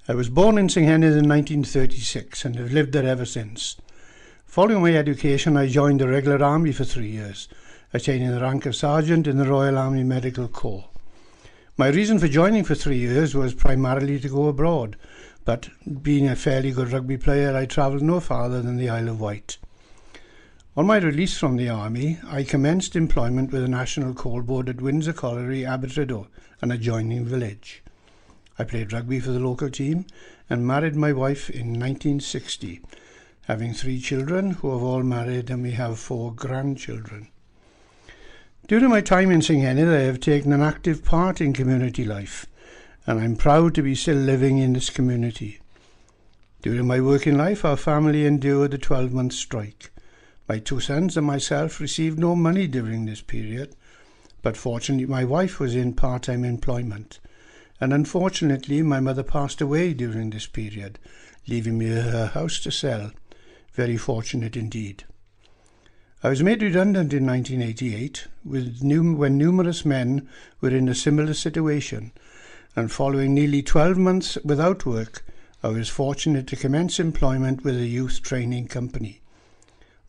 I was born in St Henry in 1936 and have lived there ever since. Following my education, I joined the regular army for 3 years, attaining the rank of Sergeant in the Royal Army Medical Corps. My reason for joining for 3 years was primarily to go abroad, but being a fairly good rugby player, I travelled no farther than the Isle of Wight. On my release from the army, I commenced employment with the National Coal Board at Windsor Colliery, Abertradour, an adjoining village. I played rugby for the local team and married my wife in 1960, having 3 children who have all married, and we have 4 grandchildren. During my time in St Henry, I have taken an active part in community life, and I'm proud to be still living in this community. During my working life, our family endured a 12-month strike. My 2 sons and myself received no money during this period, but fortunately my wife was in part-time employment, and unfortunately my mother passed away during this period, leaving me her house to sell. Very fortunate indeed. I was made redundant in 1988 when numerous men were in a similar situation, and following nearly 12 months without work, I was fortunate to commence employment with a youth training company.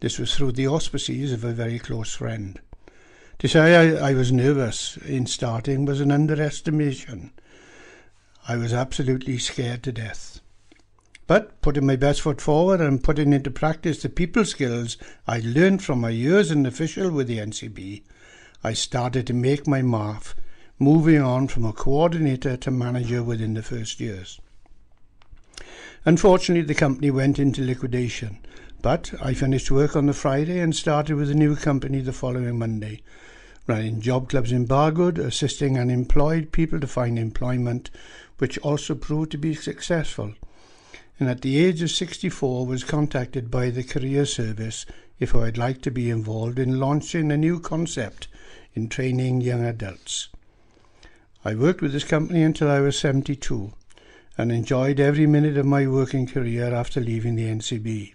This was through the auspices of a very close friend. To say I was nervous in starting was an underestimation. I was absolutely scared to death. But putting my best foot forward and putting into practice the people skills I learned from my years as an official with the NCB, I started to make my mark, moving on from a coordinator to manager within the first years. Unfortunately, the company went into liquidation, but I finished work on the Friday and started with a new company the following Monday, running job clubs in Bargood, assisting unemployed people to find employment, which also proved to be successful. And at the age of 64 was contacted by the Career Service if I'd like to be involved in launching a new concept in training young adults. I worked with this company until I was 72 and enjoyed every minute of my working career after leaving the NCB.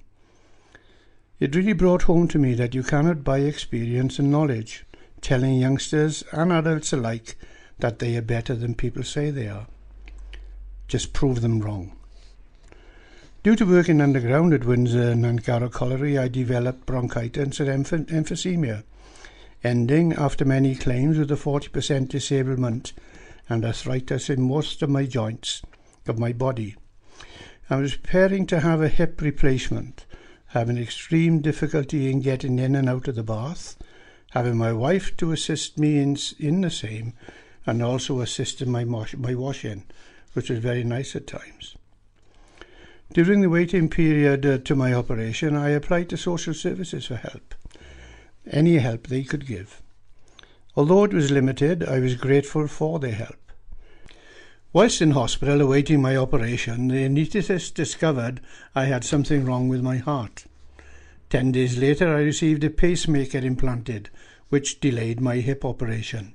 It really brought home to me that you cannot buy experience and knowledge, telling youngsters and adults alike that they are better than people say they are. Just prove them wrong. Due to working underground at Windsor and Caerphilly Colliery, I developed bronchitis and emphysema, ending after many claims with a 40% disablement and arthritis in most of my joints of my body. I was preparing to have a hip replacement, having extreme difficulty in getting in and out of the bath, having my wife to assist me in the same, and also assist in my washing, which was very nice at times. During the waiting period to my operation, I applied to social services for help, any help they could give. Although it was limited, I was grateful for their help. Whilst in hospital awaiting my operation, the anaesthetist discovered I had something wrong with my heart. 10 days later, I received a pacemaker implanted, which delayed my hip operation.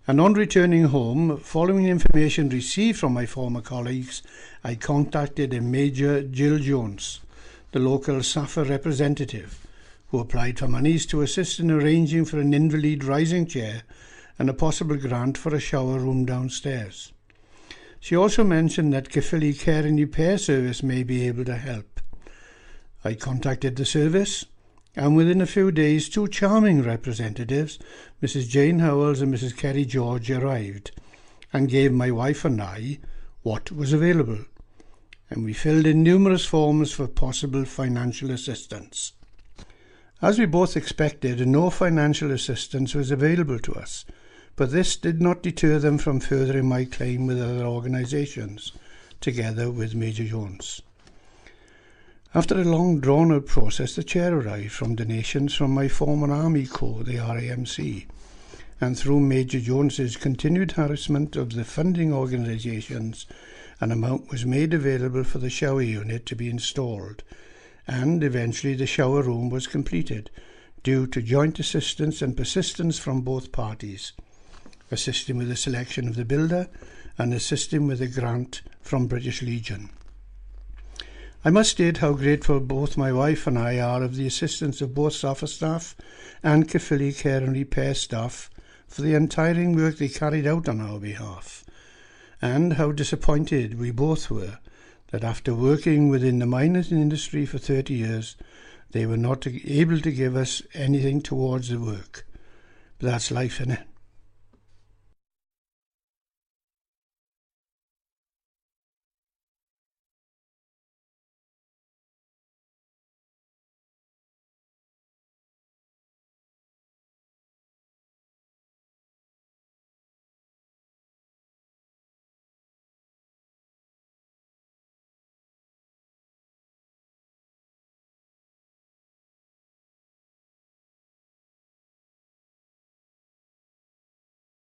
And on returning home, following information received from my former colleagues, I contacted a Major Jill Jones, the local SAFA representative, who applied for monies to assist in arranging for an invalid rising chair and a possible grant for a shower room downstairs. She also mentioned that Caerphilly Care and Repair Service may be able to help. I contacted the service, and within a few days 2 charming representatives, Mrs. Jane Howells and Mrs. Kerry George, arrived and gave my wife and I what was available, and we filled in numerous forms for possible financial assistance. As we both expected, no financial assistance was available to us, but this did not deter them from furthering my claim with other organisations, together with Major Jones. After a long drawn-out process, the chair arrived from donations from my former Army Corps, the RAMC, and through Major Jones's continued harassment of the funding organisations, an amount was made available for the shower unit to be installed, and eventually the shower room was completed, due to joint assistance and persistence from both parties, assisting with the selection of the builder and assisting with a grant from British Legion. I must state how grateful both my wife and I are of the assistance of both SAFA staff and Caerphilly Care and Repair staff for the untiring work they carried out on our behalf, and how disappointed we both were that after working within the mining industry for 30 years, they were not able to give us anything towards the work. But that's life, innit?